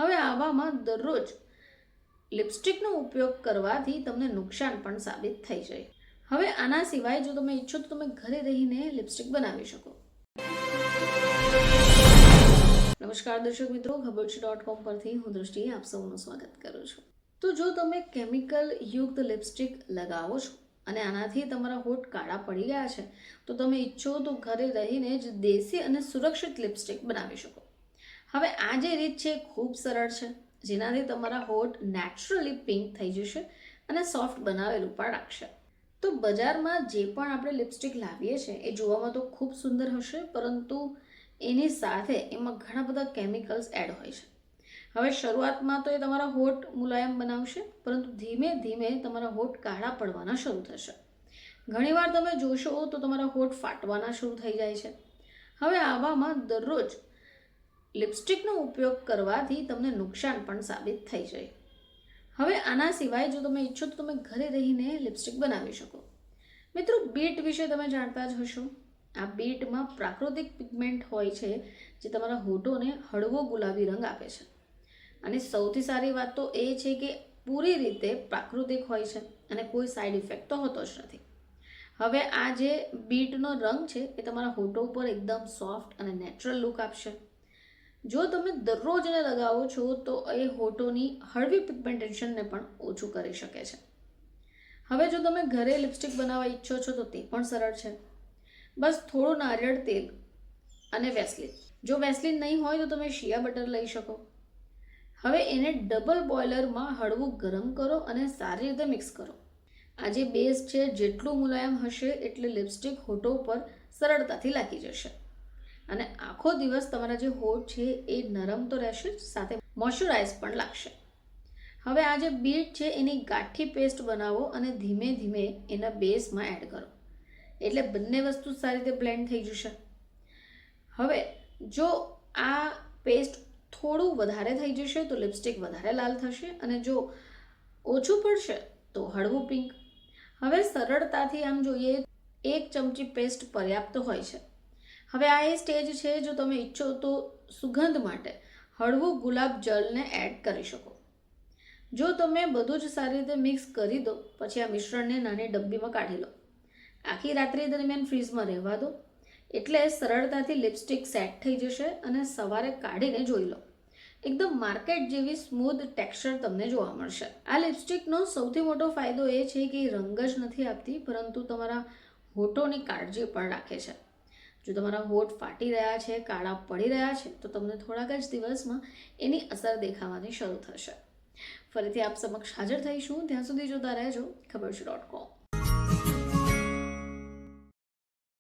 હવે આવામાં દરરોજ લિપસ્ટિકનો ઉપયોગ કરવાથી તમને નુકસાન પણ સાબિત થઈ જાય. હવે આના સિવાય જો તમે ઈચ્છો તો તમે ઘરે રહીને લિપસ્ટિક બનાવી શકો. નમસ્કાર દર્શક મિત્રો, ખબરછે.com પરથી હું દૃષ્ટિ આપ સૌનું સ્વાગત કરું છું. તો જો તમે કેમિકલ યુક્ત લિપસ્ટિક લગાવો છો અને આનાથી તમારા હોઠ કાળા પડી ગયા છે તો તમે ઈચ્છો તો ઘરે રહીને જ દેશી અને સુરક્ષિત લિપસ્ટિક બનાવી શકો. હવે આ જે રીત છે ખૂબ સરળ છે, જેનાથી તમારા હોઠ નેચરલી પિંક થઈ જશે અને સોફ્ટ બનાવેલું પણ રાખશે. તો બજારમાં જે પણ આપણે લિપસ્ટિક લાવીએ છીએ એ જોવામાં તો ખૂબ સુંદર હશે, પરંતુ એની સાથે એમાં ઘણા બધા કેમિકલ્સ એડ હોય છે. હવે શરૂઆતમાં તો એ તમારા હોઠ મુલાયમ બનાવશે, પરંતુ ધીમે ધીમે તમારા હોઠ કાળા પડવાના શરૂ થશે. ઘણીવાર તમે જોશો તો તમારા હોઠ ફાટવાના શરૂ થઈ જાય છે. હવે આવામાં દરરોજ લિપસ્ટિકનો ઉપયોગ કરવાથી તમને નુકસાન પણ સાબિત થઈ જાય. હવે આના સિવાય જો તમે ઈચ્છો તો તમે ઘરે રહીને લિપસ્ટિક બનાવી શકો. મિત્રો, બીટ વિશે તમે જાણતા જ હશો. આ બીટમાં પ્રાકૃતિક પિગમેન્ટ હોય છે જે તમારા હોઠોને હળવો ગુલાબી રંગ આપે છે. અને સૌથી સારી વાત તો એ છે કે પૂરી રીતે પ્રાકૃતિક હોય છે અને કોઈ સાઈડ ઇફેક્ટ તો હોતો જ નથી. હવે આ જે બીટનો રંગ છે એ તમારા હોઠો ઉપર એકદમ સોફ્ટ અને નેચરલ લુક આપશે. જો તમે દરરોજ એને લગાવો છો તો એ હોઠોની હળવી પિગમેન્ટેશનને પણ ઓછું કરી શકે છે. હવે જો તમે ઘરે લિપસ્ટિક બનાવવા ઈચ્છો છો તો તે પણ સરળ છે. બસ થોડું નારિયેળ તેલ અને વેસ્લિન. જો વેસ્લિન નહીં હોય તો તમે શિયા બટર લઈ શકો. હવે એને ડબલ બોઇલરમાં હળવું ગરમ કરો અને સારી રીતે મિક્સ કરો. આ જે બેઝ છે જેટલું મુલાયમ હશે એટલે લિપસ્ટિક હોઠો પર સરળતાથી લાગી જશે અને આખો દિવસ તમારા જે હોઠ છે એ નરમ તો રહેશે જ, સાથે મોઇશ્ચરાઇઝ પણ લાગશે. હવે આ જે બીટ છે એની ગાંઠી પેસ્ટ બનાવો અને ધીમે ધીમે એના બેઝમાં એડ કરો, એટલે બંને વસ્તુ સારી રીતે બ્લેન્ડ થઈ જશે. હવે જો આ પેસ્ટ થોડું વધારે થઈ જશે તો લિપસ્ટિક વધારે લાલ થશે અને જો ઓછું પડશે તો હળવું પિંક. હવે સરળતાથી આમ જોઈએ 1 ચમચી પેસ્ટ પર્યાપ્ત હોય છે. હવે આ એ સ્ટેજ છે જો તમે ઈચ્છો તો સુગંધ માટે હળવું ગુલાબ જળને એડ કરી શકો. જો તમે બધું જ સારી રીતે મિક્સ કરી દો પછી આ મિશ્રણને નાની ડબ્બીમાં કાઢી લો. આખી રાત્રિ દરમિયાન ફ્રીઝમાં રહેવા દો, એટલે સરળતાથી લિપસ્ટિક સેટ થઈ જશે અને સવારે કાઢીને જોઈ લો, એકદમ માર્કેટ જેવી સ્મૂધ ટેક્સચર તમને જોવા મળશે. આ લિપસ્ટિકનો સૌથી મોટો ફાયદો એ છે કે રંગ જ નથી આપતી, પરંતુ તમારા હોઠોની કાળજી પણ રાખે છે. જો તમારા હોઠ ફાટી રહ્યા છે, કાળા પડી રહ્યા છે તો તમને થોડાક જ દિવસમાં એની અસર દેખાવાની શરૂ થશે. ફરીથી આપ સમક્ષ હાજર થઈશું, ત્યાં સુધી જોતા રહેજો ખબરછે.com.